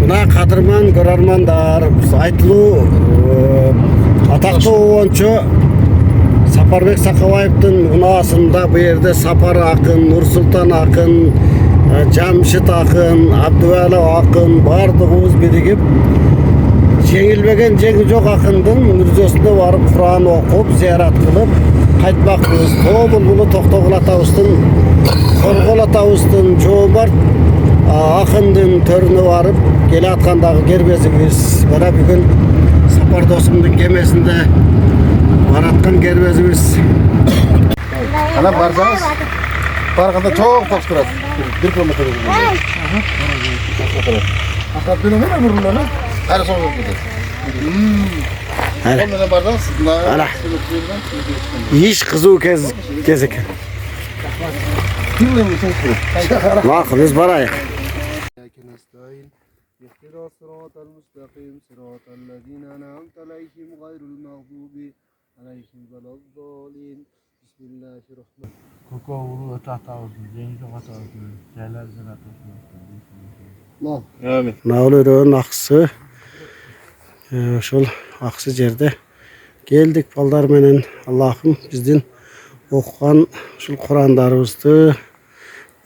Мына кадырман көрөрмандар, айтылуу атактуу обончу Сапарбек Сакабаевдин унаасында бу жерде Сапар акын, Нурсултан акын, Жамшит акын, Абдывали акын бардыгыбыз биригип жеңилбеген жеңи жок акындын мүрзөсүнө барып Куран окуп, зыярат кылып кайтмакпыз. Тоо булбулу Токтогул атабыздын, Коргол атабыздын жоомарт акындын төрүнө барып келе аткандагы кербезибиз. Мына бүгүн Сапар досумдун кемесинде бараткан кербезибиз. Ana barsanız, barganda çok toks duradi. 1 kilometr. Akrab benim ne vururlar lan? Her son gidiyor. Ondan barsanız, Ana. Iş kızуу кезек. Kimle mi çok? Bak biz barayık. اهدنا الصراط المستقيم صراط الذين أنعمت عليهم غير المغضوب عليهم ولا الضالين بسم الله الرحمن الرحيم Kokovulu tahtamızın, zenci hatamızın, şeyler ziraatımızın. Amin. Naulurun aksı. Şol aksı jerde geldik balдар менен. Allah'ım bizdin okugan şul Kur'anlarımızды,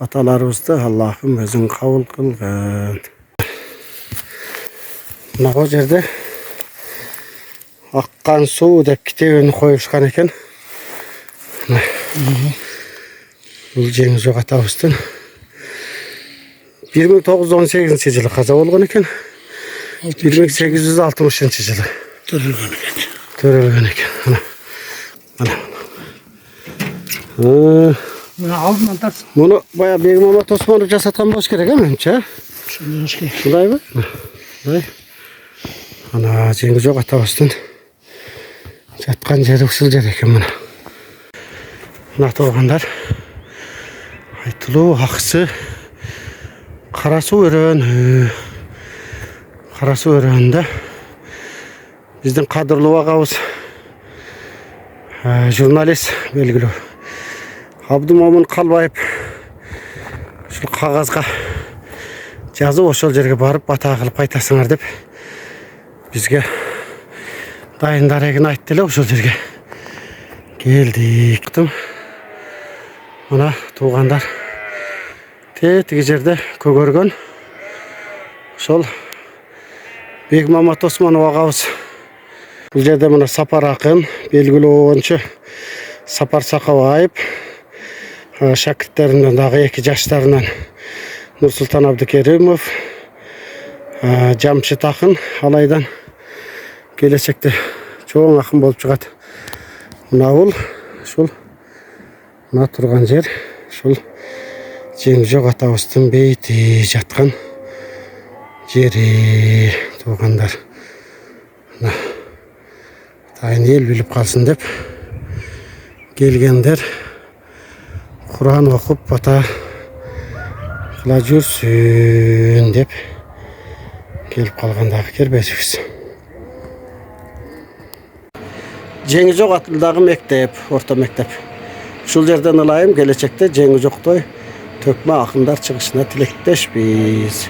atalarımızды Allah'ım özün kabul kılgın. Mына жерде аккан суу деп китебин коюшкан экен. Бул жеңи жок атабыздын 1918-жылы каза болгон экен. 1860-жылы төрөлгөн экен. Mına aldın atarsın. Муну бая Бегмамат Осмонов жасаткан болуш керек, менимче. Мындайбы? Мындай. Ана жеңи жок атабыздын жаткан жери ушул жер экен мына. Мына тургандар айтылуу аксы Кара суу өрөөнү. Кара суу өрөөнүндө биздин кадырлуу агабыз журналист белгилүү Абдумомун Калбаев ушул кагазга жазып ошол жерге барып бата кылып кайтасыңар деп бизге дайындар экен айтты эле. Ошол жерге келдик. Мына туугандар тетиги жерде көгөргөн ошол Бегмамат Осмонов агабыз. Бул жерде мына Сапар акын, белгилүү обончу Сапар Сакабаев, шакирттеринен дагы 2 жаштарынан Нурсултан Абдыкеримов, Жамшит акын алайдан келечекте чоң акын болуп чыгат. Мына бул ушул мына турган жер ушул жеңи жок атабыздын бейити жаткан жери туугандар. Мына тайын эл билип калсын деп келгендер Куран окуп бата кыла жүрсүн деп келип калгандагы кербезибиз. Жеңи жок атындагы мектеп, орто мектеп. Ушул жерден ылайым келечекте жеңи жоктой төкмө акындар чыгышына тилектешпиз.